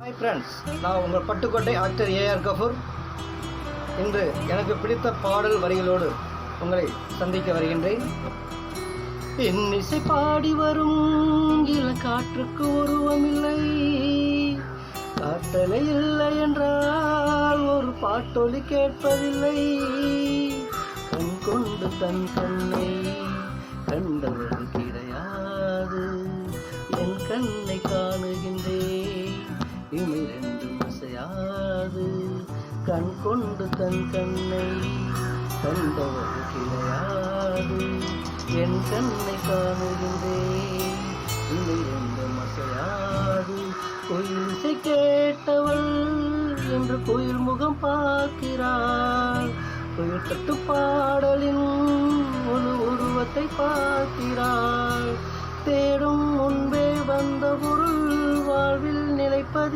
Hi friends, நான் உங்கள் Pattukkottai actor AR Ghafoor. இன்று எனக்கு பிடித்த பாடல் வரிகளோடு உங்களை சந்திக்க வருகின்றேன். இன்னிசை பாடி வரும் இளங்காற்றுக்கு உருவமில்லை, காற்றலை இல்லை என்றால் ஒரு பாட்டொலி கேட்பதில்லை. கண் கொண்டு தன் கண்ணை கண்டவர்கள் கிடையாது, என் கண்ணை காணுகின்றேன் இமிரெண்டும் அசையாது. கண் கொண்டு தன் கண்ணை கண்டவர் கிடையாது, என் கண்ணை காணுகின்றேன் இமிரெண்டும் அசையாது. கோயில் இசை கேட்டவள் என்று கோயில் முகம் பார்க்கிறாள், கோயில் தட்டு பாடலின் ஒரு உருவத்தை பார்க்கிறாள். தேடும் முன்பே வந்த பொருள் வாழ்வில் நிலைப்பதில்லை.